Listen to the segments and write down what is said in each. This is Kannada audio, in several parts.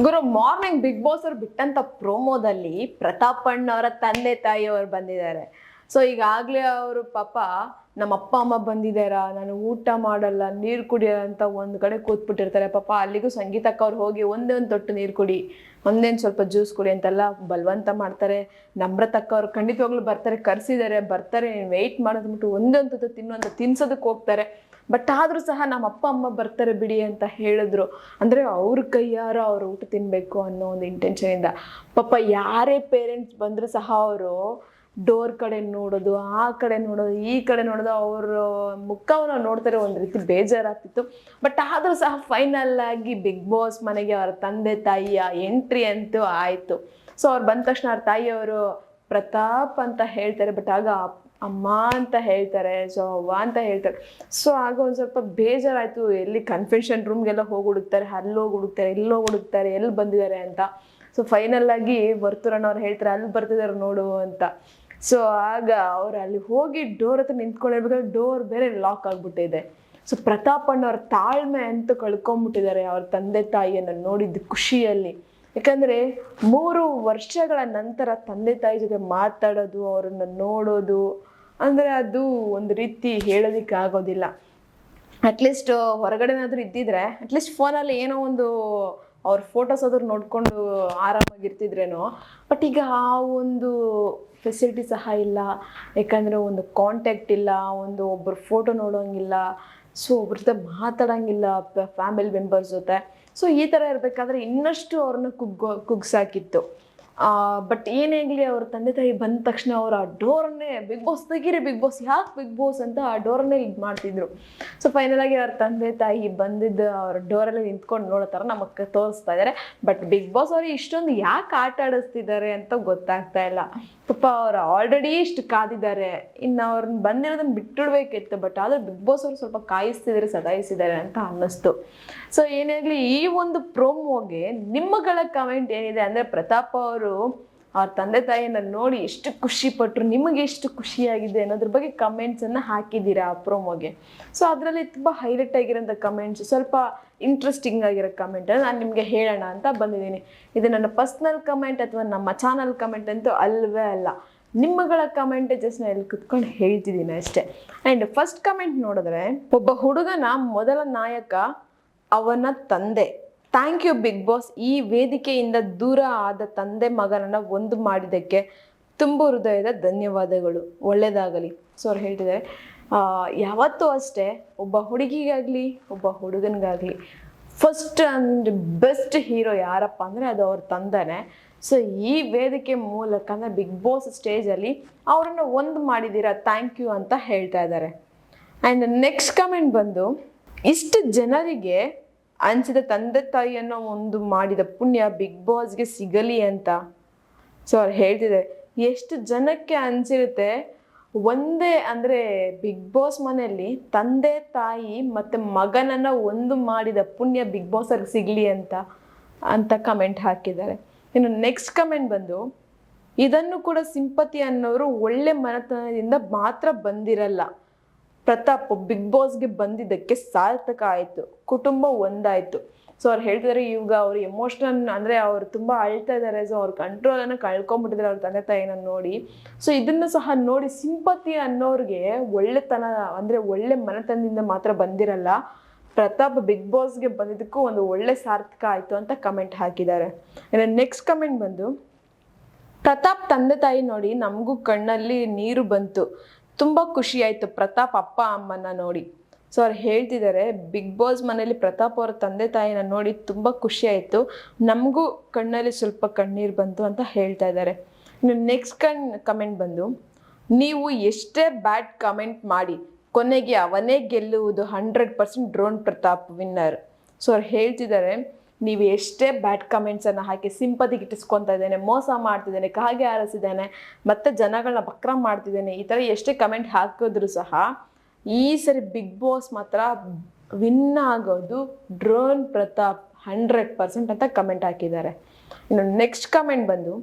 ಗುರು ಮಾರ್ನಿಂಗ್ ಬಿಗ್ ಬಾಸ್ ಅವ್ರು ಬಿಟ್ಟಂತ ಪ್ರೋಮೋದಲ್ಲಿ ಪ್ರತಾಪ್ ಅಣ್ಣವರ ತಂದೆ ತಾಯಿಯವರು ಬಂದಿದ್ದಾರೆ. ಸೊ ಈಗಾಗಲೇ ಅವರು ಪಾಪ ನಮ್ಮ ಅಪ್ಪ ಅಮ್ಮ ಬಂದಿದ್ದಾರ, ನಾನು ಊಟ ಮಾಡಲ್ಲ ನೀರು ಕುಡಿಯಲ್ಲ ಅಂತ ಒಂದು ಕಡೆ ಕೂತ್ಬಿಟ್ಟಿರ್ತಾರೆ. ಪಾಪ ಅಲ್ಲಿಗೂ ಸಂಗೀತಕ್ಕ ಅವ್ರು ಹೋಗಿ ಒಂದೇ ಒಂದು ತೊಟ್ಟು ನೀರು ಕುಡಿ, ಒಂದೇನು ಸ್ವಲ್ಪ ಜ್ಯೂಸ್ ಕುಡಿ ಅಂತೆಲ್ಲ ಬಲವಂತ ಮಾಡ್ತಾರೆ. ನಮ್ರತಕ್ಕ ಅವ್ರು ಖಂಡಿತವಾಗ್ಲೂ ಬರ್ತಾರೆ, ಬರ್ತಾರೆ ನೀನು ವೆಯ್ಟ್ ಮಾಡೋದ್ಬಿಟ್ಟು ಒಂದೊಂದು ತುತ್ತು ತಿನ್ನು ಅಂತ ತಿನ್ಸೋದಕ್ಕೆ ಹೋಗ್ತಾರೆ. ಬಟ್ ಆದರೂ ಸಹ ನಮ್ಮ ಅಪ್ಪ ಅಮ್ಮ ಬರ್ತಾರೆ ಬಿಡಿ ಅಂತ ಹೇಳಿದ್ರು. ಅಂದರೆ ಅವ್ರ ಕೈಯಾರ ಅವ್ರು ಊಟ ತಿನ್ನಬೇಕು ಅನ್ನೋ ಒಂದು ಇಂಟೆನ್ಷನಿಂದ ಪಾಪ ಯಾರೇ ಪೇರೆಂಟ್ಸ್ ಬಂದರೂ ಸಹ ಅವರು ಡೋರ್ ಕಡೆ ನೋಡೋದು, ಆ ಕಡೆ ನೋಡೋದು, ಈ ಕಡೆ ನೋಡೋದು, ಅವರು ಮುಖವನ್ನು ನೋಡ್ತಾರೆ. ಒಂದು ರೀತಿ ಬೇಜಾರಾಗ್ತಿತ್ತು. ಬಟ್ ಆದರೂ ಸಹ ಫೈನಲ್ ಆಗಿ ಬಿಗ್ ಬಾಸ್ ಮನೆಗೆ ಅವರ ತಂದೆ ತಾಯಿಯ ಎಂಟ್ರಿ ಅಂತೂ ಆಯಿತು. ಸೊ ಅವ್ರು ಬಂದ ತಕ್ಷಣ ಅವ್ರ ತಾಯಿಯವರು ಪ್ರತಾಪ್ ಅಂತ ಹೇಳ್ತಾರೆ, ಬಟ್ ಆಗ ಅಮ್ಮ ಅಂತ ಹೇಳ್ತಾರೆ, ಸೊ ಅವ್ವ ಅಂತ ಹೇಳ್ತಾರೆ. ಸೊ ಆಗ ಒಂದು ಸ್ವಲ್ಪ ಬೇಜಾರಾಯಿತು. ಎಲ್ಲಿ ಕನ್ಫೆಷನ್ ರೂಮ್ಗೆಲ್ಲ ಹೋಗಿ ಹುಡುಕ್ತಾರೆ, ಅಲ್ಲೋಗಿ ಹುಡುಕ್ತಾರೆ, ಇಲ್ಲೋಗಿ ಹುಡುಕ್ತಾರೆ, ಎಲ್ಲಿ ಬಂದಿದ್ದಾರೆ ಅಂತ. ಸೊ ಫೈನಲ್ ಆಗಿ ವರ್ತೂರಣ್ಣವ್ರು ಹೇಳ್ತಾರೆ ಅಲ್ಲಿ ಬರ್ತಿದ್ದಾರೆ ನೋಡು ಅಂತ. ಸೊ ಆಗ ಅವ್ರು ಅಲ್ಲಿ ಹೋಗಿ ಡೋರ್ ಹತ್ರ ನಿಂತ್ಕೊಂಡಿರ್ಬೇಕಾದ್ರೆ ಡೋರ್ ಬೇರೆ ಲಾಕ್ ಆಗಿಬಿಟ್ಟಿದೆ. ಸೊ ಪ್ರತಾಪ್ ಅಣ್ಣವ್ರ ತಾಳ್ಮೆ ಅಂತೂ ಕಳ್ಕೊಂಬಿಟ್ಟಿದ್ದಾರೆ ಅವ್ರ ತಂದೆ ತಾಯಿಯನ್ನು ನೋಡಿದ್ದು ಖುಷಿಯಲ್ಲಿ. ಯಾಕಂದರೆ 3 ವರ್ಷಗಳ ನಂತರ ತಂದೆ ತಾಯಿ ಜೊತೆ ಮಾತಾಡೋದು, ಅವರನ್ನು ನೋಡೋದು ಅಂದರೆ ಅದು ಒಂದು ರೀತಿ ಹೇಳೋದಕ್ಕೆ ಆಗೋದಿಲ್ಲ. ಅಟ್ಲೀಸ್ಟ್ ಹೊರಗಡೆನಾದರೂ ಇದ್ದಿದ್ರೆ ಅಟ್ಲೀಸ್ಟ್ ಫೋನಲ್ಲಿ ಏನೋ ಒಂದು ಅವ್ರ ಫೋಟೋಸ್ ಆದರೂ ನೋಡಿಕೊಂಡು ಆರಾಮಾಗಿರ್ತಿದ್ರೇನೋ. ಬಟ್ ಈಗ ಆ ಒಂದು ಫೆಸಿಲಿಟಿ ಸಹ ಇಲ್ಲ. ಯಾಕಂದರೆ ಒಂದು ಕಾಂಟ್ಯಾಕ್ಟ್ ಇಲ್ಲ, ಒಬ್ಬರು ಫೋಟೋ ನೋಡೋಂಗಿಲ್ಲ, ಸೊ ಒಬ್ರ ಜೊತೆ ಮಾತಾಡೋಂಗಿಲ್ಲ ಫ್ಯಾಮಿಲಿ ಮೆಂಬರ್ಸ್ ಜೊತೆ. ಸೊ ಈ ಥರ ಇರಬೇಕಾದ್ರೆ ಇನ್ನಷ್ಟು ಅವ್ರನ್ನ ಕುಗ್ಸಾಕಿತ್ತು. ಬಟ್ ಏನೇ ಆಗಲಿ ಅವ್ರ ತಂದೆ ತಾಯಿ ಬಂದ ತಕ್ಷಣ ಅವ್ರು ಆ ಡೋರನ್ನೇ ಬಿಗ್ ಬಾಸ್ ತೆಗೀರಿ, ಬಿಗ್ ಬಾಸ್ ಯಾಕೆ ಬಿಗ್ ಬಾಸ್ ಅಂತ ಆ ಡೋರನ್ನೇ ಇದು ಮಾಡ್ತಿದ್ರು. ಸೊ ಫೈನಲ್ ಆಗಿ ಅವ್ರ ತಂದೆ ತಾಯಿ ಬಂದಿದ್ದು ಅವ್ರ ಡೋರಲ್ಲಿ ನಿಂತ್ಕೊಂಡು ನೋಡೋ ಥರ ನಮಗೆ ತೋರಿಸ್ತಾ ಇದ್ದಾರೆ. ಬಟ್ ಬಿಗ್ ಬಾಸ್ ಅವ್ರಿಗೆ ಇಷ್ಟೊಂದು ಯಾಕೆ ಆಟ ಆಡಿಸ್ತಿದ್ದಾರೆ ಅಂತ ಗೊತ್ತಾಗ್ತಾ ಇಲ್ಲ. ಪಾಪ ಅವ್ರು ಆಲ್ರೆಡಿ ಇಷ್ಟು ಕಾದಿದ್ದಾರೆ, ಇನ್ನು ಅವ್ರನ್ನ ಬಂದಿರೋದನ್ನ ಬಿಟ್ಟಿಡ್ಬೇಕಿತ್ತು. ಬಟ್ ಆದರೆ ಬಿಗ್ ಬಾಸ್ ಅವರು ಸ್ವಲ್ಪ ಕಾಯಿಸ್ತಿದ್ದಾರೆ, ಸತಾಯಿಸಿದ್ದಾರೆ ಅಂತ ಅನ್ನಿಸ್ತು. ಸೊ ಏನೇ ಆಗಲಿ ಈ ಒಂದು ಪ್ರೋಮೋಗೆ ನಿಮ್ಮಗಳ ಕಮೆಂಟ್ ಏನಿದೆ ಅಂದರೆ ಪ್ರತಾಪ್ ಅವರು ಅವ್ರ ತಂದೆ ತಾಯಿಯನ್ನು ನೋಡಿ ಎಷ್ಟು ಖುಷಿ ಪಟ್ಟರು, ನಿಮಗೆ ಎಷ್ಟು ಖುಷಿಯಾಗಿದೆ ಅನ್ನೋದ್ರ ಬಗ್ಗೆ ಕಮೆಂಟ್ಸನ್ನು ಹಾಕಿದ್ದೀರಾ ಆ ಪ್ರೋಮೋಗೆ. ಸೊ ಅದರಲ್ಲಿ ತುಂಬ ಹೈಲೈಟ್ ಆಗಿರೋಂಥ ಕಮೆಂಟ್ಸ್, ಸ್ವಲ್ಪ ಇಂಟ್ರೆಸ್ಟಿಂಗ್ ಆಗಿರೋ ಕಮೆಂಟ್ ನಾನು ನಿಮಗೆ ಹೇಳೋಣ ಅಂತ ಬಂದಿದ್ದೀನಿ. ಇದು ನನ್ನ ಪರ್ಸ್ನಲ್ ಕಮೆಂಟ್ ಅಥವಾ ನಮ್ಮ ಚಾನಲ್ ಕಮೆಂಟ್ ಅಂತೂ ಅಲ್ವೇ ಅಲ್ಲ, ನಿಮ್ಮಗಳ ಕಮೆಂಟ್ ಜಸ್ಟ್ ನಾನು ಇಲ್ಲಿ ಕುತ್ಕೊಂಡು ಹೇಳ್ತಿದ್ದೀನಿ ಅಷ್ಟೇ. ಆ್ಯಂಡ್ ಫಸ್ಟ್ ಕಮೆಂಟ್ ನೋಡಿದ್ರೆ, ಒಬ್ಬ ಹುಡುಗನ ಮೊದಲ ನಾಯಕ ಅವನ ತಂದೆ. ಥ್ಯಾಂಕ್ ಯು ಬಿಗ್ ಬಾಸ್, ಈ ವೇದಿಕೆಯಿಂದ ದೂರ ಆದ ತಂದೆ ಮಗನನ್ನು ಒಂದು ಮಾಡಿದ್ದಕ್ಕೆ ತುಂಬ ಹೃದಯದ ಧನ್ಯವಾದಗಳು, ಒಳ್ಳೆಯದಾಗಲಿ. ಸೊ ಅವ್ರು ಹೇಳ್ತಿದ್ದಾರೆ ಯಾವತ್ತೂ ಅಷ್ಟೇ ಒಬ್ಬ ಹುಡುಗಿಗಾಗಲಿ ಒಬ್ಬ ಹುಡುಗನಿಗಾಗಲಿ ಫಸ್ಟ್ ಆ್ಯಂಡ್ ಬೆಸ್ಟ್ ಹೀರೋ ಯಾರಪ್ಪ ಅಂದರೆ ಅದು ಅವ್ರ ತಂದೆನೇ. ಸೊ ಈ ವೇದಿಕೆ ಮೂಲಕ ಅಂದರೆ ಬಿಗ್ ಬಾಸ್ ಸ್ಟೇಜಲ್ಲಿ ಅವರನ್ನು ಒಂದು ಮಾಡಿದ್ದೀರಾ, ಥ್ಯಾಂಕ್ ಯು ಅಂತ ಹೇಳ್ತಾ ಇದ್ದಾರೆ. ಆ್ಯಂಡ್ ನೆಕ್ಸ್ಟ್ ಕಮೆಂಟ್ ಬಂದು, ಇಷ್ಟು ಜನರಿಗೆ ಅನಿಸಿದ ತಂದೆ ತಾಯಿಯನ್ನು ಒಂದು ಮಾಡಿದ ಪುಣ್ಯ ಬಿಗ್ ಬಾಸ್ಗೆ ಸಿಗಲಿ ಅಂತ. ಸೊ ಅವ್ರು ಹೇಳ್ತಿದ್ದಾರೆ ಎಷ್ಟು ಜನಕ್ಕೆ ಅನಿಸಿರುತ್ತೆ ಒಂದೇ ಅಂದರೆ ಬಿಗ್ ಬಾಸ್ ಮನೆಯಲ್ಲಿ ತಂದೆ ತಾಯಿ ಮತ್ತು ಮಗನನ್ನು ಒಂದು ಮಾಡಿದ ಪುಣ್ಯ ಬಿಗ್ ಬಾಸ್ ಅವ್ರಿಗೆ ಸಿಗಲಿ ಅಂತ ಕಮೆಂಟ್ ಹಾಕಿದ್ದಾರೆ. ಇನ್ನು ನೆಕ್ಸ್ಟ್ ಕಮೆಂಟ್ ಬಂದು, ಇದನ್ನು ಕೂಡ ಸಿಂಪತಿ ಅನ್ನೋರು ಒಳ್ಳೆ ಮನೆತನದಿಂದ ಮಾತ್ರ ಬಂದಿರಲ್ಲ, ಪ್ರತಾಪ್ ಬಿಗ್ ಬಾಸ್ಗೆ ಬಂದಿದ್ದಕ್ಕೆ ಸಾರ್ಥಕ ಆಯಿತು, ಕುಟುಂಬ ಒಂದಾಯಿತು. ಸೊ ಅವ್ರು ಹೇಳ್ತಿದ್ದಾರೆ ಇವಾಗ ಅವ್ರು ಎಮೋಷ್ನಲ್ ಅಂದರೆ ಅವ್ರು ತುಂಬ ಅಳ್ತಾ ಇದ್ದಾರೆ. ಸೊ ಅವ್ರ ಕಂಟ್ರೋಲನ್ನು ಕಳ್ಕೊಂಬಿಟ್ಟಿದ್ದಾರೆ ಅವ್ರ ತಂದೆ ತಾಯಿನ ನೋಡಿ. ಸೊ ಇದನ್ನು ಸಹ ನೋಡಿ ಸಿಂಪತಿ ಅನ್ನೋರಿಗೆ ಒಳ್ಳೆತನ ಅಂದರೆ ಒಳ್ಳೆ ಮನೆತನದಿಂದ ಮಾತ್ರ ಬಂದಿರಲ್ಲ, ಪ್ರತಾಪ್ ಬಿಗ್ ಬಾಸ್ಗೆ ಬಂದಿದ್ದಕ್ಕೂ ಒಂದು ಒಳ್ಳೆ ಸಾರ್ಥಕ ಆಯಿತು ಅಂತ ಕಮೆಂಟ್ ಹಾಕಿದ್ದಾರೆ. ಇನ್ನು ನೆಕ್ಸ್ಟ್ ಕಮೆಂಟ್ ಬಂದು, ಪ್ರತಾಪ್ ತಂದೆ ತಾಯಿ ನೋಡಿ ನಮಗೂ ಕಣ್ಣಲ್ಲಿ ನೀರು ಬಂತು, ತುಂಬ ಖುಷಿ ಆಯಿತು ಪ್ರತಾಪ್ ಅಪ್ಪ ಅಮ್ಮನ ನೋಡಿ. ಸೊ ಅವ್ರು ಹೇಳ್ತಿದ್ದಾರೆ ಬಿಗ್ ಬಾಸ್ ಮನೇಲಿ ಪ್ರತಾಪ್ ಅವರ ತಂದೆ ತಾಯಿನ ನೋಡಿ ತುಂಬ ಖುಷಿ ಆಯಿತು, ನಮಗೂ ಕಣ್ಣಲ್ಲಿ ಸ್ವಲ್ಪ ಕಣ್ಣೀರು ಬಂತು ಅಂತ ಹೇಳ್ತಾ ಇದ್ದಾರೆ. ಇನ್ನು ನೆಕ್ಸ್ಟ್ ಕಮೆಂಟ್ ಬಂದು, ನೀವು ಎಷ್ಟೇ ಬ್ಯಾಡ್ ಕಮೆಂಟ್ ಮಾಡಿ ಕೊನೆಗೆ ಅವನೇ ಗೆಲ್ಲುವುದು, 100% ಡ್ರೋನ್ ಪ್ರತಾಪ್ ವಿನ್ನರ್. ಸೊ ಅವ್ರು ಹೇಳ್ತಿದ್ದಾರೆ ನೀವು ಎಷ್ಟೇ ಬ್ಯಾಡ್ ಕಮೆಂಟ್ಸನ್ನು ಹಾಕಿ ಸಿಂಪತಿ ಗಿಟ್ಟಿಸ್ಕೊತಾ ಇದ್ದೇನೆ, ಮೋಸ ಮಾಡ್ತಿದ್ದೇನೆ, ಕಾಗೆ ಆರಿಸಿದ್ದೇನೆ, ಮತ್ತು ಜನಗಳನ್ನ ಬಕ್ರ ಮಾಡ್ತಿದ್ದೇನೆ, ಈ ಥರ ಎಷ್ಟೇ ಕಮೆಂಟ್ ಹಾಕಿದ್ರು ಸಹ ಈ ಸರಿ ಬಿಗ್ ಬಾಸ್ ಮಾತ್ರ ವಿನ್ ಆಗೋದು ಡ್ರೋನ್ ಪ್ರತಾಪ್ 100% ಅಂತ ಕಮೆಂಟ್ ಹಾಕಿದ್ದಾರೆ. ಇನ್ನು ನೆಕ್ಸ್ಟ್ ಕಮೆಂಟ್ ಬಂದು,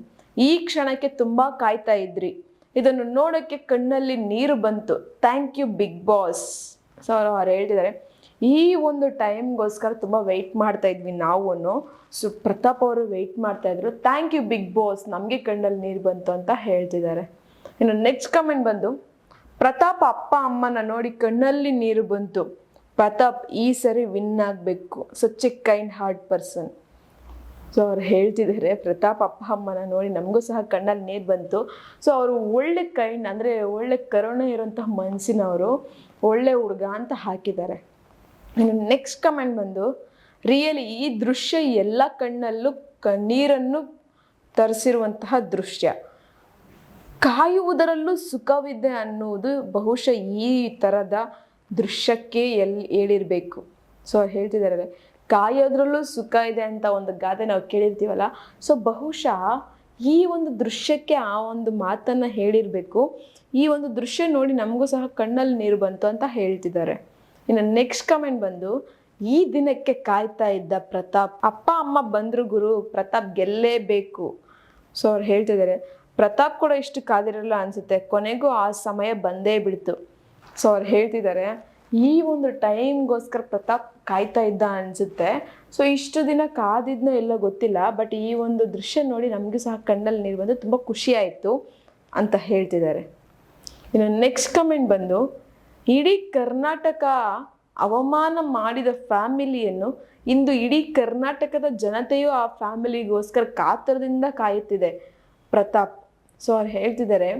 ಈ ಕ್ಷಣಕ್ಕೆ ತುಂಬ ಕಾಯ್ತಾ ಇದ್ರಿ, ಇದನ್ನು ನೋಡೋಕ್ಕೆ ಕಣ್ಣಲ್ಲಿ ನೀರು ಬಂತು, thank you big boss. So ಅವ್ರು ಹೇಳ್ತಿದ್ದಾರೆ ಈ ಒಂದು ಟೈಮ್ಗೋಸ್ಕರ ತುಂಬ ವೆಯ್ಟ್ ಮಾಡ್ತಾ ಇದ್ವಿ ನಾವು. ಸೊ ಪ್ರತಾಪ್ ಅವರು ವೆಯ್ಟ್ ಮಾಡ್ತಾ ಇದ್ರು. ಥ್ಯಾಂಕ್ ಯು ಬಿಗ್ ಬಾಸ್, ನಮಗೆ ಕಣ್ಣಲ್ಲಿ ನೀರು ಬಂತು ಅಂತ ಹೇಳ್ತಿದ್ದಾರೆ. ಇನ್ನು ನೆಕ್ಸ್ಟ್ ಕಮೆಂಟ್ ಬಂದು, ಪ್ರತಾಪ್ ಅಪ್ಪ ಅಮ್ಮನ ನೋಡಿ ಕಣ್ಣಲ್ಲಿ ನೀರು ಬಂತು, ಪ್ರತಾಪ್ ಈ ಸರಿ ವಿನ್ ಆಗಬೇಕು, such A kind heart person. So ಅವ್ರು ಹೇಳ್ತಿದ್ದಾರೆ ಪ್ರತಾಪ್ ಅಪ್ಪ ಅಮ್ಮನ ನೋಡಿ ನಮಗೂ ಸಹ ಕಣ್ಣಲ್ಲಿ ನೀರು ಬಂತು. ಸೊ ಅವರು ಒಳ್ಳೆ ಕೈಂಡ್, ಅಂದರೆ ಒಳ್ಳೆ ಕರುಣೆ ಇರೋಂತಹ ಮನಸ್ಸಿನವರು, ಒಳ್ಳೆ ಹುಡುಗ ಅಂತ ಹಾಕಿದ್ದಾರೆ. ಇನ್ನು ನೆಕ್ಸ್ಟ್ ಕಮೆಂಟ್ ಬಂದು, ರಿಯಲಿ ಈ ದೃಶ್ಯ ಎಲ್ಲ ಕಣ್ಣಲ್ಲೂ ನೀರನ್ನು ತರಿಸಿರುವಂತಹ ದೃಶ್ಯ, ಕಾಯುವುದರಲ್ಲೂ ಸುಖವಿದೆ ಅನ್ನುವುದು ಬಹುಶಃ ಈ ಥರದ ದೃಶ್ಯಕ್ಕೆ ಹೇಳಿರಬೇಕು. ಸೊ ಅವ್ರು ಹೇಳ್ತಿದ್ದಾರೆ ಕಾಯೋದ್ರಲ್ಲೂ ಸುಖ ಇದೆ ಅಂತ ಒಂದು ಗಾದೆ ನಾವು ಕೇಳಿರ್ತೀವಲ್ಲ. ಸೊ ಬಹುಶಃ ಈ ಒಂದು ದೃಶ್ಯಕ್ಕೆ ಆ ಒಂದು ಮಾತನ್ನು ಹೇಳಿರಬೇಕು. ಈ ಒಂದು ದೃಶ್ಯ ನೋಡಿ ನಮಗೂ ಸಹ ಕಣ್ಣಲ್ಲಿ ನೀರು ಬಂತು ಅಂತ ಹೇಳ್ತಿದ್ದಾರೆ. ಇನ್ನು ನೆಕ್ಸ್ಟ್ ಕಮೆಂಟ್ ಬಂದು, ಈ ದಿನಕ್ಕೆ ಕಾಯ್ತಾ ಇದ್ದ ಪ್ರತಾಪ್, ಅಪ್ಪ ಅಮ್ಮ ಬಂದ್ರು ಗುರು, ಪ್ರತಾಪ್ ಗೆಲ್ಲೇಬೇಕು. ಸೊ ಅವ್ರು ಹೇಳ್ತಿದ್ದಾರೆ ಪ್ರತಾಪ್ ಕೂಡ ಇಷ್ಟು ಕಾದಿರಲ್ಲ ಅನಿಸುತ್ತೆ, ಕೊನೆಗೂ ಆ ಸಮಯ ಬಂದೇ ಬಿಡ್ತು. ಸೊ ಅವ್ರು ಹೇಳ್ತಿದ್ದಾರೆ ಈ ಒಂದು ಟೈಮ್ಗೋಸ್ಕರ ಪ್ರತಾಪ್ ಕಾಯ್ತಾ ಇದ್ದ ಅನಿಸುತ್ತೆ. ಸೊ ಇಷ್ಟು ದಿನ ಕಾದಿದ್ನ ಎಲ್ಲ ಗೊತ್ತಿಲ್ಲ, ಬಟ್ ಈ ಒಂದು ದೃಶ್ಯ ನೋಡಿ ನಮಗೂ ಸಹ ಕಣ್ಣಲ್ಲಿ ನೀರು ಬಂದು ತುಂಬ ಖುಷಿ ಆಯಿತು ಅಂತ ಹೇಳ್ತಿದ್ದಾರೆ. ಇನ್ನು ನೆಕ್ಸ್ಟ್ ಕಮೆಂಟ್ ಬಂದು, ಇಡೀ ಕರ್ನಾಟಕ ಅವಮಾನ ಮಾಡಿದ ಫ್ಯಾಮಿಲಿಯನ್ನು ಇಂದು ಇಡೀ ಕರ್ನಾಟಕದ ಜನತೆಯು ಆ ಫ್ಯಾಮಿಲಿಗೋಸ್ಕರ ಕಾತರದಿಂದ ಕಾಯುತ್ತಿದೆ ಪ್ರತಾಪ್. ಸೊ ಅವ್ರು ಹೇಳ್ತಿದ್ದಾರೆ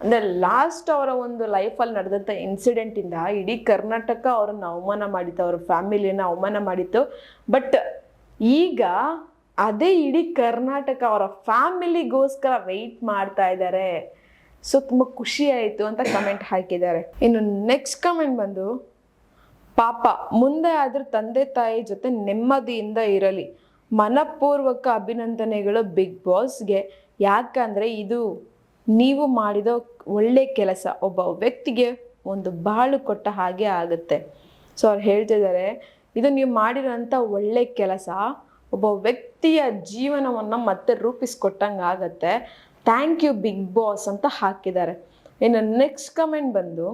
ಅಂದರೆ ಲಾಸ್ಟ್ ಅವರ ಒಂದು ಲೈಫಲ್ಲಿ ನಡೆದಂಥ ಇನ್ಸಿಡೆಂಟಿಂದ ಇಡೀ ಕರ್ನಾಟಕ ಅವರನ್ನು ಅವಮಾನ ಮಾಡಿತ್ತು, ಅವ್ರ ಫ್ಯಾಮಿಲಿಯನ್ನು ಅವಮಾನ ಮಾಡಿತ್ತು. ಬಟ್ ಈಗ ಅದೇ ಇಡೀ ಕರ್ನಾಟಕ ಅವರ ಫ್ಯಾಮಿಲಿಗೋಸ್ಕರ ವೆಯ್ಟ್ ಮಾಡ್ತಾ ಇದ್ದಾರೆ. ಸೊ ತುಂಬ ಖುಷಿ ಆಯಿತು ಅಂತ ಕಮೆಂಟ್ ಹಾಕಿದ್ದಾರೆ. ಇನ್ನು ನೆಕ್ಸ್ಟ್ ಕಮೆಂಟ್ ಬಂದು, ಪಾಪ ಮುಂದೆ ಆದರೂ ತಂದೆ ತಾಯಿ ಜೊತೆ ನೆಮ್ಮದಿಯಿಂದ ಇರಲಿ, ಮನಪೂರ್ವಕ ಅಭಿನಂದನೆಗಳು ಬಿಗ್ ಬಾಸ್ಗೆ. ಯಾಕಂದರೆ ಇದು ನೀವು ಮಾಡಿದ ಒಳ್ಳೆ ಕೆಲಸ, ಒಬ್ಬ ವ್ಯಕ್ತಿಗೆ ಒಂದು ಬಾಳು ಕೊಟ್ಟ ಹಾಗೆ ಆಗುತ್ತೆ. ಸೊ ಅವ್ರು ಹೇಳ್ತಿದ್ದಾರೆ ಇದು ನೀವು ಮಾಡಿರೋಂಥ ಒಳ್ಳೆ ಕೆಲಸ ಒಬ್ಬ ವ್ಯಕ್ತಿಯ ಜೀವನವನ್ನು ಮತ್ತೆ ರೂಪಿಸ್ಕೊಟ್ಟಂಗೆ ಆಗುತ್ತೆ. ಥ್ಯಾಂಕ್ ಯು ಬಿಗ್ ಬಾಸ್ ಅಂತ ಹಾಕಿದ್ದಾರೆ. ಇನ್ನು ನೆಕ್ಸ್ಟ್ ಕಮೆಂಟ್ ಬಂದು,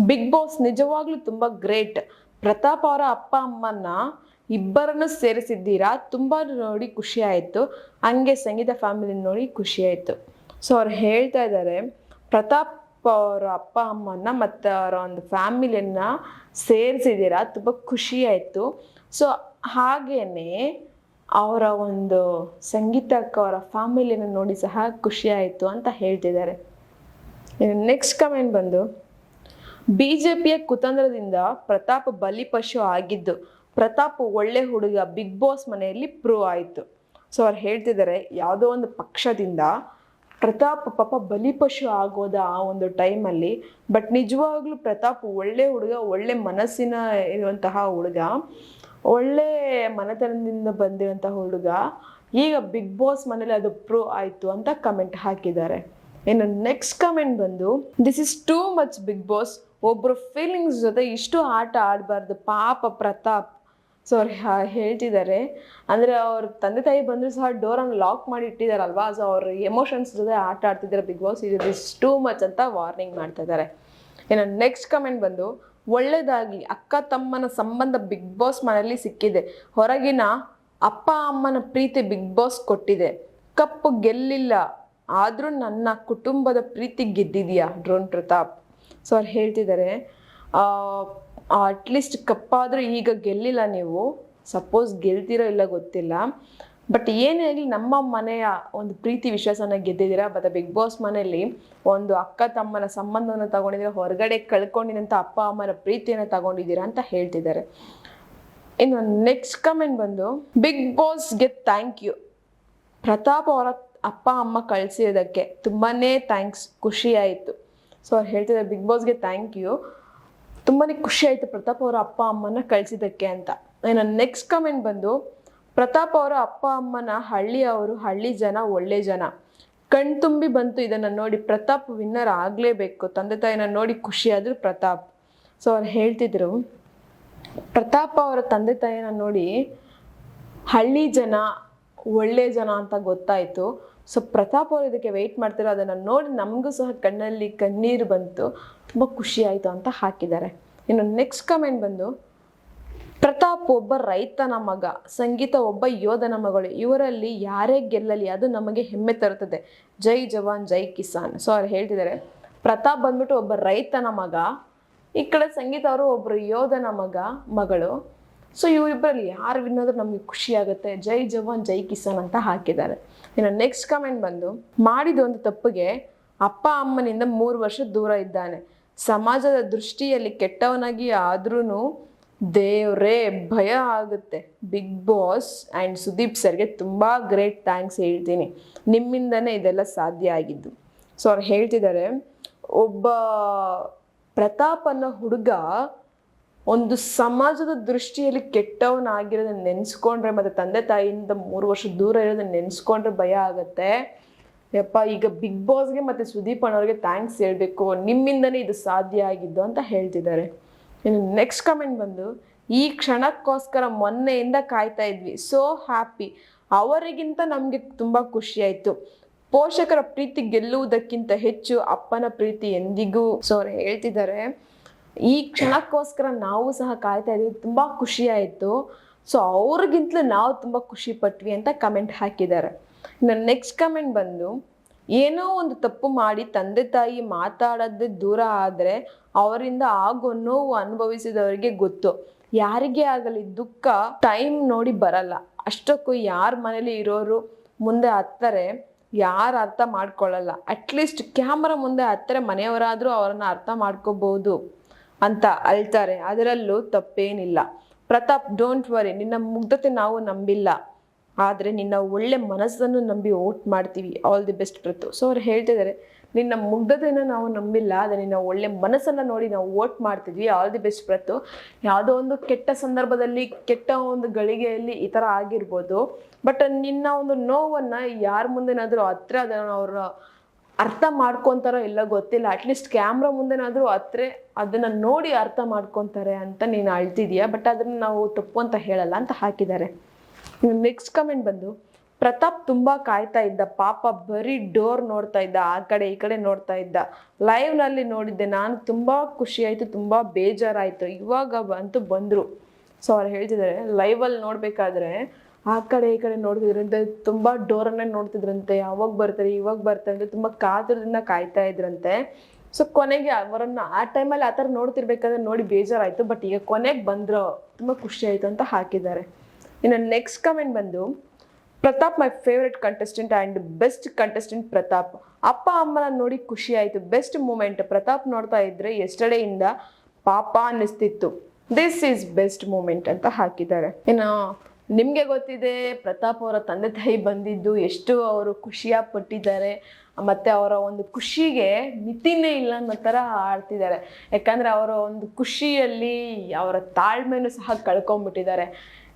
ಬಿಗ್ ಬಾಸ್ ನಿಜವಾಗ್ಲೂ ತುಂಬ ಗ್ರೇಟ್, ಪ್ರತಾಪ್ ಅವರ ಅಪ್ಪ ಅಮ್ಮನ ಇಬ್ಬರನ್ನು ಸೇರಿಸಿದ್ದೀರಾ, ತುಂಬ ನೋಡಿ ಖುಷಿ ಆಯಿತು, ಹಂಗೆ ಸಂಗೀತ ಫ್ಯಾಮಿಲಿ ನೋಡಿ ಖುಷಿ ಆಯಿತು. ಸೊ ಅವ್ರು ಹೇಳ್ತಾ ಇದ್ದಾರೆ ಪ್ರತಾಪ್ ಅವರ ಅಪ್ಪ ಅಮ್ಮನ ಮತ್ತು ಅವರ ಒಂದು ಫ್ಯಾಮಿಲಿಯನ್ನು ಸೇರಿಸಿದ್ದೀರಾ, ತುಂಬ ಖುಷಿ ಆಯಿತು. ಸೊ ಹಾಗೇನೆ ಅವರ ಒಂದು ಸಂಗೀತಕ್ಕೆ ಅವರ ಫ್ಯಾಮಿಲಿಯನ್ನು ನೋಡಿ ಸಹ ಖುಷಿ ಆಯಿತು ಅಂತ ಹೇಳ್ತಿದ್ದಾರೆ. ನೆಕ್ಸ್ಟ್ ಕಮೆಂಟ್ ಬಂದು, BJPಯ ಕುತಂತ್ರದಿಂದ ಪ್ರತಾಪ್ ಬಲಿಪಶು ಆಗಿದ್ದು, ಪ್ರತಾಪ್ ಒಳ್ಳೆ ಹುಡುಗ, ಬಿಗ್ ಬಾಸ್ ಮನೆಯಲ್ಲಿ ಪ್ರೂವ್ ಆಯಿತು. ಸೊ ಅವ್ರು ಹೇಳ್ತಿದ್ದಾರೆ ಯಾವುದೋ ಒಂದು ಪಕ್ಷದಿಂದ ಪ್ರತಾಪ್ ಪಾಪ ಬಲಿಪಶು ಆಗೋದ ಆ ಒಂದು ಟೈಮಲ್ಲಿ, ಬಟ್ ನಿಜವಾಗ್ಲೂ ಪ್ರತಾಪ್ ಒಳ್ಳೆ ಹುಡುಗ, ಒಳ್ಳೆ ಮನಸ್ಸಿನ ಇರುವಂತಹ ಹುಡುಗ, ಒಳ್ಳೆ ಮನೆತನದಿಂದ ಬಂದಿರೋಂತಹ ಹುಡುಗ. ಈಗ ಬಿಗ್ ಬಾಸ್ ಮನೇಲಿ ಅದು ಪ್ರೂವ್ ಆಯಿತು ಅಂತ ಕಮೆಂಟ್ ಹಾಕಿದ್ದಾರೆ. ಇನ್ನು ನೆಕ್ಸ್ಟ್ ಕಮೆಂಟ್ ಬಂದು, this is too much big boss, ಒಬ್ಬರು ಫೀಲಿಂಗ್ಸ್ ಜೊತೆ ಇಷ್ಟು ಆಟ ಆಡಬಾರ್ದು ಪಾಪ ಪ್ರತಾಪ್. ಸೊ ಅವ್ರು ಹೇಳ್ತಿದ್ದಾರೆ ಅಂದರೆ ಅವ್ರ ತಂದೆ ತಾಯಿ ಬಂದರೂ ಸಹ ಡೋರನ್ನು ಲಾಕ್ ಮಾಡಿ ಇಟ್ಟಿದ್ದಾರಲ್ವಾ, ಸೊ ಅವ್ರ ಎಮೋಷನ್ಸ್ ಜೊತೆ ಆಟ ಆಡ್ತಿದ್ದಾರೆ ಬಿಗ್ ಬಾಸ್, ಇದು ದಿಸ್ ಟೂ ಮಚ್ ಅಂತ ವಾರ್ನಿಂಗ್ ಮಾಡ್ತಾ ಇದ್ದಾರೆ. ಇನ್ನು ನೆಕ್ಸ್ಟ್ ಕಮೆಂಟ್ ಬಂದು, ಒಳ್ಳೆಯದಾಗಲಿ, ಅಕ್ಕ ತಮ್ಮನ ಸಂಬಂಧ ಬಿಗ್ ಬಾಸ್ ಮನೆಯಲ್ಲಿ ಸಿಕ್ಕಿದೆ, ಹೊರಗಿನ ಅಪ್ಪ ಅಮ್ಮನ ಪ್ರೀತಿ ಬಿಗ್ ಬಾಸ್ ಕೊಟ್ಟಿದೆ, ಕಪ್ಪು ಗೆಲ್ಲಿಲ್ಲ ಆದರೂ ನನ್ನ ಕುಟುಂಬದ ಪ್ರೀತಿ ಗೆದ್ದಿದೆಯಾ ಡ್ರೋನ್ ಪ್ರತಾಪ್. ಸೊ ಅವ್ರು ಹೇಳ್ತಿದ್ದಾರೆ ಅಟ್ಲೀಸ್ಟ್ ಕಪ್ಪಾದರೂ ಈಗ ಗೆಲ್ಲಿಲ್ಲ ನೀವು, ಸಪೋಸ್ ಗೆಲ್ತಿರೋ ಇಲ್ಲ ಗೊತ್ತಿಲ್ಲ, ಬಟ್ ಏನೇ ಆಗಲಿ ನಮ್ಮ ಮನೆಯ ಒಂದು ಪ್ರೀತಿ ವಿಶ್ವಾಸನ ಗೆದ್ದಿದ್ದೀರಾ. ಮತ್ತು ಬಿಗ್ ಬಾಸ್ ಮನೆಯಲ್ಲಿ ಒಂದು ಅಕ್ಕ ತಮ್ಮನ ಸಂಬಂಧವನ್ನು ತಗೊಂಡಿದ್ದೀರಾ, ಹೊರಗಡೆ ಕಳ್ಕೊಂಡಿರೋಂಥ ಅಪ್ಪ ಅಮ್ಮನ ಪ್ರೀತಿಯನ್ನು ತಗೊಂಡಿದ್ದೀರಾ ಅಂತ ಹೇಳ್ತಿದ್ದಾರೆ. ಇನ್ನು ನೆಕ್ಸ್ಟ್ ಕಮೆಂಟ್ ಬಂದು, ಬಿಗ್ ಬಾಸ್ಗೆ ಥ್ಯಾಂಕ್ ಯು, ಪ್ರತಾಪ್ ಅವರ ಅಪ್ಪ ಅಮ್ಮ ಕಳಿಸಿರೋದಕ್ಕೆ ತುಂಬಾ ಥ್ಯಾಂಕ್ಸ್, ಖುಷಿ ಆಯಿತು. ಸೊ ಅವ್ರು ಹೇಳ್ತಿದ್ದಾರೆ ಬಿಗ್ ಬಾಸ್ಗೆ ಥ್ಯಾಂಕ್ ಯು, ತುಂಬಾ ಖುಷಿ ಆಯಿತು ಪ್ರತಾಪ್ ಅವರ ಅಪ್ಪ ಅಮ್ಮನ ಕಳಿಸಿದ್ದಕ್ಕೆ ಅಂತ. ಇನ್ನು ನೆಕ್ಸ್ಟ್ ಕಮೆಂಟ್ ಬಂದು, ಪ್ರತಾಪ್ ಅವರ ಅಪ್ಪ ಅಮ್ಮನ ಹಳ್ಳಿಯವರು, ಹಳ್ಳಿ ಜನ ಒಳ್ಳೆ ಜನ, ಕಣ್ತುಂಬಿ ಬಂತು ಇದನ್ನು ನೋಡಿ, ಪ್ರತಾಪ್ ವಿನ್ನರ್ ಆಗಲೇಬೇಕು, ತಂದೆ ತಾಯಿನ ನೋಡಿ ಖುಷಿಯಾದ್ರು ಪ್ರತಾಪ್. ಸೊ ಅವ್ರು ಹೇಳ್ತಿದ್ರು ಪ್ರತಾಪ್ ಅವರ ತಂದೆ ತಾಯಿನ ನೋಡಿ ಹಳ್ಳಿ ಜನ ಒಳ್ಳೆ ಜನ ಅಂತ ಗೊತ್ತಾಯಿತು. ಸೊ ಪ್ರತಾಪ್ ಅವರು ಇದಕ್ಕೆ ವೆಯ್ಟ್ ಮಾಡ್ತಿರೋ, ಅದನ್ನು ನೋಡಿ ನಮಗೂ ಸಹ ಕಣ್ಣಲ್ಲಿ ಕಣ್ಣೀರು ಬಂತು, ತುಂಬ ಖುಷಿ ಆಯಿತು ಅಂತ ಹಾಕಿದ್ದಾರೆ. ಇನ್ನು ನೆಕ್ಸ್ಟ್ ಕಮೆಂಟ್ ಬಂದು, ಪ್ರತಾಪ್ ಒಬ್ಬ ರೈತನ ಮಗ, ಸಂಗೀತ ಒಬ್ಬ ಯೋಧನ ಮಗಳು. ಇವರಲ್ಲಿ ಯಾರೇ ಗೆಲ್ಲಲಿ ಅದು ನಮಗೆ ಹೆಮ್ಮೆ ತರುತ್ತದೆ. ಜೈ ಜವಾನ್ ಜೈ ಕಿಸಾನ್. ಸೊ ಅವ್ರು ಹೇಳ್ತಿದ್ದಾರೆ ಪ್ರತಾಪ್ ಬಂದ್ಬಿಟ್ಟು ಒಬ್ಬ ರೈತನ ಮಗ, ಈ ಕಡೆ ಸಂಗೀತ ಅವರು ಒಬ್ರು ಯೋಧನ ಮಗಳು. ಸೊ ಇವರಿಬ್ಬರಲ್ಲಿ ಯಾರು ವಿನ್ನೋದ್ರು ನಮಗೆ ಖುಷಿ ಆಗುತ್ತೆ. ಜೈ ಜವಾನ್ ಜೈ ಕಿಸಾನ್ ಅಂತ ಹಾಕಿದ್ದಾರೆ. ಇನ್ನು ನೆಕ್ಸ್ಟ್ ಕಮೆಂಟ್ ಬಂದು, ಮಾಡಿದ ಒಂದು ತಪ್ಪಿಗೆ ಅಪ್ಪ ಅಮ್ಮನಿಂದ 3 ವರ್ಷ ದೂರ ಇದ್ದಾನೆ. ಸಮಾಜದ ದೃಷ್ಟಿಯಲ್ಲಿ ಕೆಟ್ಟವನಾಗಿ ಆದ್ರೂ ದೇವ್ರೇ ಭಯ ಆಗುತ್ತೆ. ಬಿಗ್ ಬಾಸ್ ಆ್ಯಂಡ್ ಸುದೀಪ್ ಸರ್ಗೆ ತುಂಬ ಗ್ರೇಟ್ ಥ್ಯಾಂಕ್ಸ್ ಹೇಳ್ತೀನಿ, ನಿಮ್ಮಿಂದನೇ ಇದೆಲ್ಲ ಸಾಧ್ಯ ಆಗಿದ್ದು. ಸೊ ಅವ್ರು ಹೇಳ್ತಿದ್ದಾರೆ ಒಬ್ಬ ಪ್ರತಾಪ್ ಅನ್ನೋ ಹುಡುಗ ಒಂದು ಸಮಾಜದ ದೃಷ್ಟಿಯಲ್ಲಿ ಕೆಟ್ಟವನಾಗಿರೋದನ್ನ ನೆನೆಸ್ಕೊಂಡ್ರೆ, ಮತ್ತು ತಂದೆ ತಾಯಿಯಿಂದ 3 ವರ್ಷ ದೂರ ಇರೋದನ್ನ ನೆನೆಸ್ಕೊಂಡ್ರೆ ಭಯ ಆಗುತ್ತೆ. ಯಪ್ಪ, ಈಗ ಬಿಗ್ ಬಾಸ್ಗೆ ಮತ್ತು ಸುದೀಪ್ ಅಣ್ಣವ್ರಿಗೆ ಥ್ಯಾಂಕ್ಸ್ ಹೇಳಬೇಕು, ನಿಮ್ಮಿಂದನೇ ಇದು ಸಾಧ್ಯ ಆಗಿದ್ದು ಅಂತ ಹೇಳ್ತಿದ್ದಾರೆ. ಇನ್ನು ನೆಕ್ಸ್ಟ್ ಕಮೆಂಟ್ ಬಂದು, ಈ ಕ್ಷಣಕ್ಕೋಸ್ಕರ ಮೊನ್ನೆಯಿಂದ ಕಾಯ್ತಾ ಇದ್ವಿ, ಸೋ ಹ್ಯಾಪಿ. ಅವರಿಗಿಂತ ನಮಗೆ ತುಂಬ ಖುಷಿ ಆಯಿತು. ಪೋಷಕರ ಪ್ರೀತಿ ಗೆಲ್ಲುವುದಕ್ಕಿಂತ ಹೆಚ್ಚು ಅಪ್ಪನ ಪ್ರೀತಿ ಎಂದಿಗೂ. ಸೊ ಅವ್ರು ಹೇಳ್ತಿದ್ದಾರೆ ಈ ಕ್ಷಣಕ್ಕೋಸ್ಕರ ನಾವು ಸಹ ಕಾಯ್ತಾ ಇದ್ವಿ, ತುಂಬ ಖುಷಿ ಆಯಿತು. ಸೊ ಅವ್ರಿಗಿಂತಲೂ ನಾವು ತುಂಬ ಖುಷಿ ಪಟ್ವಿ ಅಂತ ಕಮೆಂಟ್ ಹಾಕಿದ್ದಾರೆ. ಇನ್ನು ನೆಕ್ಸ್ಟ್ ಕಮೆಂಟ್ ಬಂದು, ಏನೋ ಒಂದು ತಪ್ಪು ಮಾಡಿ ತಂದೆ ತಾಯಿ ಮಾತಾಡೋದೇ ದೂರ ಆದರೆ ಅವರಿಂದ ಆಗೋ ನೋವು ಅನುಭವಿಸಿದವರಿಗೆ ಗೊತ್ತು. ಯಾರಿಗೇ ಆಗಲಿ ದುಃಖ ಟೈಮ್ ನೋಡಿ ಬರಲ್ಲ. ಅಷ್ಟಕ್ಕೂ ಯಾರ ಮನೇಲಿ ಇರೋರು ಮುಂದೆ ಹತ್ತಾರೆ, ಯಾರು ಅರ್ಥ ಮಾಡ್ಕೊಳ್ಳಲ್ಲ. ಅಟ್ಲೀಸ್ಟ್ ಕ್ಯಾಮ್ರಾ ಮುಂದೆ ಹತ್ತಾರೆ ಮನೆಯವರಾದರೂ ಅವರನ್ನು ಅರ್ಥ ಮಾಡ್ಕೋಬಹುದು ಅಂತ ಅಳ್ತಾರೆ, ಅದರಲ್ಲೂ ತಪ್ಪೇನಿಲ್ಲ. ಪ್ರತಾಪ್, ಡೋಂಟ್ ವರಿ, ನಿನ್ನ ಮುಗ್ಧತೆ ನಾವು ನಂಬಿಲ್ಲ, ಆದರೆ ನಿನ್ನ ಒಳ್ಳೆ ಮನಸ್ಸನ್ನು ನಂಬಿ ವೋಟ್ ಮಾಡ್ತೀವಿ. ಆಲ್ ದಿ ಬೆಸ್ಟ್ ಪ್ರತು. ಸೊ ಅವ್ರು ಹೇಳ್ತಿದ್ದಾರೆ ನಿನ್ನ ಮುಗ್ಧತೆಯನ್ನು ನಾವು ನಂಬಿಲ್ಲ, ಆದರೆ ನಿನ್ನ ಒಳ್ಳೆ ಮನಸ್ಸನ್ನು ನೋಡಿ ನಾವು ವೋಟ್ ಮಾಡ್ತಿದ್ವಿ. ಆಲ್ ದಿ ಬೆಸ್ಟ್ ಪ್ರತು. ಯಾವುದೋ ಒಂದು ಕೆಟ್ಟ ಸಂದರ್ಭದಲ್ಲಿ, ಕೆಟ್ಟ ಒಂದು ಗಳಿಗೆಯಲ್ಲಿ ಈ ಥರ ಆಗಿರ್ಬೋದು, ಬಟ್ ನಿನ್ನ ಒಂದು ನೋವನ್ನು ಯಾರ ಮುಂದೆನಾದರೂ ಹತ್ರ ಅದನ್ನು ಅವರು ಅರ್ಥ ಮಾಡ್ಕೊತಾರೋ ಇಲ್ಲ ಗೊತ್ತಿಲ್ಲ. ಅಟ್ಲೀಸ್ಟ್ ಕ್ಯಾಮ್ರಾ ಮುಂದೆನಾದರೂ ಹತ್ರ ಅದನ್ನು ನೋಡಿ ಅರ್ಥ ಮಾಡ್ಕೊತಾರೆ ಅಂತ ನೀನು ಅಳ್ತಿದೀಯ, ಬಟ್ ಅದನ್ನು ನಾವು ತಪ್ಪು ಅಂತ ಹೇಳಲ್ಲ ಅಂತ ಹಾಕಿದ್ದಾರೆ. ನೆಕ್ಸ್ಟ್ ಕಮೆಂಟ್ ಬಂದು, ಪ್ರತಾಪ್ ತುಂಬ ಕಾಯ್ತಾ ಇದ್ದ ಪಾಪ, ಬರೀ ಡೋರ್ ನೋಡ್ತಾ ಇದ್ದ, ಆ ಕಡೆ ಈ ಕಡೆ ನೋಡ್ತಾ ಇದ್ದ. ಲೈವ್ನಲ್ಲಿ ನೋಡಿದ್ದೆ ನಾನು, ತುಂಬ ಖುಷಿ ಆಯಿತು, ತುಂಬ ಬೇಜಾರಾಯಿತು. ಇವಾಗ ಅಂತೂ ಬಂದರು. ಸೊ ಅವ್ರು ಹೇಳ್ತಿದ್ದಾರೆ ಲೈವಲ್ಲಿ ನೋಡಬೇಕಾದ್ರೆ ಆ ಕಡೆ ಈ ಕಡೆ ನೋಡ್ತಿದ್ರಂತೆ, ತುಂಬ ಡೋರನ್ನೇ ನೋಡ್ತಿದ್ರಂತೆ, ಯಾವಾಗ ಬರ್ತಾರೆ ಇವಾಗ ಬರ್ತಾರೆ ಅಂತ ತುಂಬ ಕಾತರದಿಂದ ಕಾಯ್ತಾ ಇದ್ರಂತೆ. ಸೊ ಕೊನೆಗೆ ಅವರನ್ನು ಆ ಟೈಮಲ್ಲಿ ಆ ಥರ ನೋಡ್ತಿರ್ಬೇಕಾದ್ರೆ ನೋಡಿ ಬೇಜಾರಾಯಿತು, ಬಟ್ ಈಗ ಕೊನೆಗೆ ಬಂದರು, ತುಂಬ ಖುಷಿ ಆಯಿತು ಅಂತ ಹಾಕಿದ್ದಾರೆ. ಇನ್ನು ನೆಕ್ಸ್ಟ್ ಕಮೆಂಟ್ ಬಂದು, Pratap my favourite contestant and best contestant Pratap. ಅಪ್ಪ ಅಮ್ಮನ ನೋಡಿ ಖುಷಿ ಆಯಿತು, ಬೆಸ್ಟ್ ಮೂಮೆಂಟ್. ಪ್ರತಾಪ್ ನೋಡ್ತಾ ಇದ್ರೆ ಎಸ್ಟರ್ಡೇಯಿಂದ ಪಾಪ ಅನ್ನಿಸ್ತಿತ್ತು, ದಿಸ್ ಈಸ್ ಬೆಸ್ಟ್ ಮೂಮೆಂಟ್ ಅಂತ ಹಾಕಿದ್ದಾರೆ. ಇನ್ನು ನಿಮಗೆ ಗೊತ್ತಿದೆ ಪ್ರತಾಪ್ ಅವರ ತಂದೆ ತಾಯಿ ಬಂದಿದ್ದು ಎಷ್ಟು ಅವರು ಖುಷಿಯ ಪಟ್ಟಿದ್ದಾರೆ, ಮತ್ತು ಅವರ ಒಂದು ಖುಷಿಗೆ ಮಿತಿನೇ ಇಲ್ಲ ಅನ್ನೋ ಥರ ಆಡ್ತಿದ್ದಾರೆ. ಯಾಕಂದರೆ ಅವರ ಒಂದು ಖುಷಿಯಲ್ಲಿ ಅವರ ತಾಳ್ಮೆನೂ ಸಹ ಕಳ್ಕೊಂಡ್ಬಿಟ್ಟಿದ್ದಾರೆ.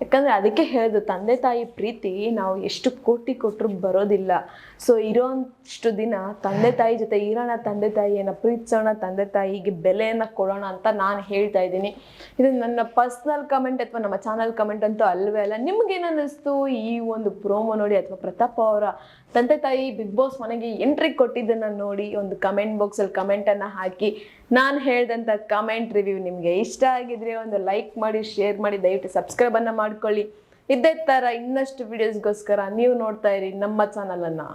ಯಾಕಂದರೆ ಅದಕ್ಕೆ ಹೇಳೋದು, ತಂದೆ ತಾಯಿ ಪ್ರೀತಿ ನಾವು ಎಷ್ಟು ಕೋಟಿ ಕೊಟ್ಟರು ಬರೋದಿಲ್ಲ. ಸೊ ಇರೋಷ್ಟು ದಿನ ತಂದೆ ತಾಯಿ ಜೊತೆ ಇರೋಣ, ತಂದೆ ತಾಯಿಯನ್ನು ಪ್ರೀತಿಸೋಣ, ತಂದೆ ತಾಯಿಗೆ ಬೆಲೆಯನ್ನು ಕೊಡೋಣ ಅಂತ ನಾನು ಹೇಳ್ತಾ ಇದ್ದೀನಿ. ಇದು ನನ್ನ ಪರ್ಸ್ನಲ್ ಕಮೆಂಟ್ ಅಥವಾ ನಮ್ಮ ಚಾನಲ್ ಕಮೆಂಟ್ ಅಂತೂ ಅಲ್ಲವೇ ಅಲ್ಲ. ನಿಮ್ಗೇನು ಅನ್ನಿಸ್ತು ಈ ಒಂದು ಪ್ರೋಮೋ ನೋಡಿ, ಅಥವಾ ಪ್ರತಾಪ್ ಅವರ ತಂದೆ ತಾಯಿ ಬಿಗ್ ಬಾಸ್ ಮನೆಗೆ ಎಂಟ್ರಿ ಕೊಟ್ಟಿದ್ದನ್ನು ನೋಡಿ ಒಂದು ಕಮೆಂಟ್ ಬಾಕ್ಸಲ್ಲಿ ಕಮೆಂಟನ್ನು ಹಾಕಿ. ನಾನು ಹೇಳ್ದಂಥ ಕಮೆಂಟ್ ರಿವ್ಯೂ ನಿಮಗೆ ಇಷ್ಟ ಆಗಿದ್ರೆ ಒಂದು ಲೈಕ್ ಮಾಡಿ, ಶೇರ್ ಮಾಡಿ, ದಯವಿಟ್ಟು ಸಬ್ಸ್ಕ್ರೈಬನ್ನು ಮಾಡ್ಕೊಳ್ಳಿ. ಇದೇ ಥರ ಇನ್ನಷ್ಟು ವಿಡಿಯೋಸ್ಗೋಸ್ಕರ ನೀವು ನೋಡ್ತಾ ಇರಿ ನಮ್ಮ ಚಾನಲನ್ನು.